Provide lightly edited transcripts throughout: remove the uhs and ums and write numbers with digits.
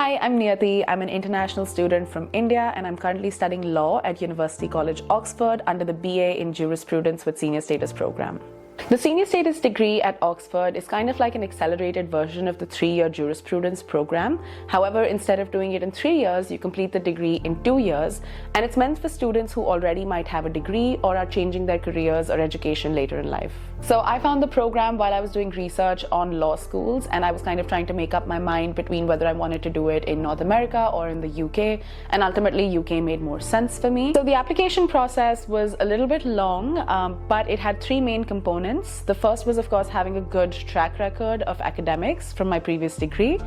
Hi, I'm Niyati. I'm an international student from India and I'm currently studying law at University College, Oxford under the BA in Jurisprudence with Senior Status program. The Senior Status degree at Oxford is kind of like an accelerated version of the 3-year jurisprudence program. However, instead of doing it in 3 years, you complete the degree in 2 years, and it's meant for students who already might have a degree or are changing their careers or education later in life. So I found the program while I was doing research on law schools, and I was kind of trying to make up my mind between whether I wanted to do it in North America or in the UK, and ultimately UK made more sense for me. So the application process was a little bit long, but it had 3 main components. The first was, of course, having a good track record of academics from my previous degree.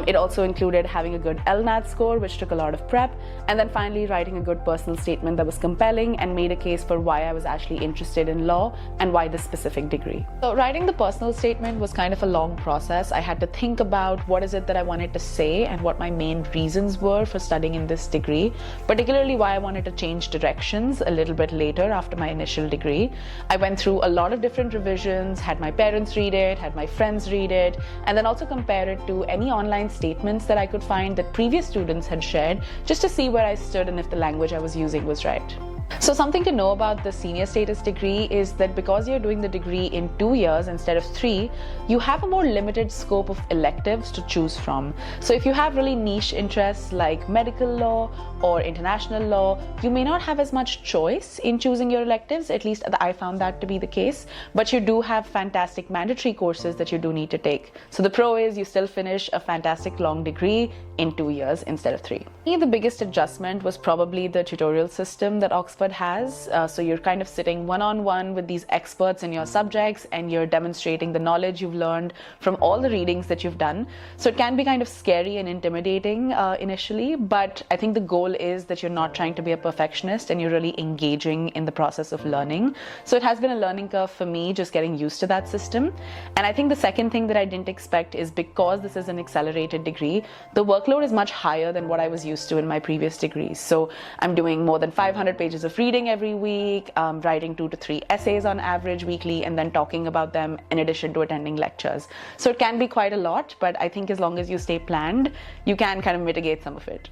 It also included having a good LNAT score, which took a lot of prep, and then finally writing a good personal statement that was compelling and made a case for why I was actually interested in law and why this specific degree. So writing the personal statement was kind of a long process. I had to think about what is it that I wanted to say and what my main reasons were for studying in this degree, particularly why I wanted to change directions a little bit later after my initial degree. I went through a lot of different revisions, had my parents read it, had my friends read it, and then also compare it to any online statements that I could find that previous students had shared, just to see where I stood and if the language I was using was right. So something to know about the Senior Status degree is that because you're doing the degree in 2 years instead of 3, you have a more limited scope of electives to choose from. So if you have really niche interests like medical law or international law, you may not have as much choice in choosing your electives, at least I found that to be the case, but you do have fantastic mandatory courses that you do need to take. So the pro is you still finish a fantastic long degree in 2 years instead of 3. The biggest adjustment was probably the tutorial system that Oxford has. So you're kind of sitting one-on-one with these experts in your subjects and you're demonstrating the knowledge you've learned from all the readings that you've done. So it can be kind of scary and intimidating initially, but I think the goal is that you're not trying to be a perfectionist and you're really engaging in the process of learning. So it has been a learning curve for me, just getting used to that system. And I think the second thing that I didn't expect is because this is an accelerated degree, the workload is much higher than what I was used to in my previous degrees. So I'm doing more than 500 pages of reading every week, writing 2 to 3 essays on average weekly, and then talking about them in addition to attending lectures. So it can be quite a lot, but I think as long as you stay planned, you can kind of mitigate some of it.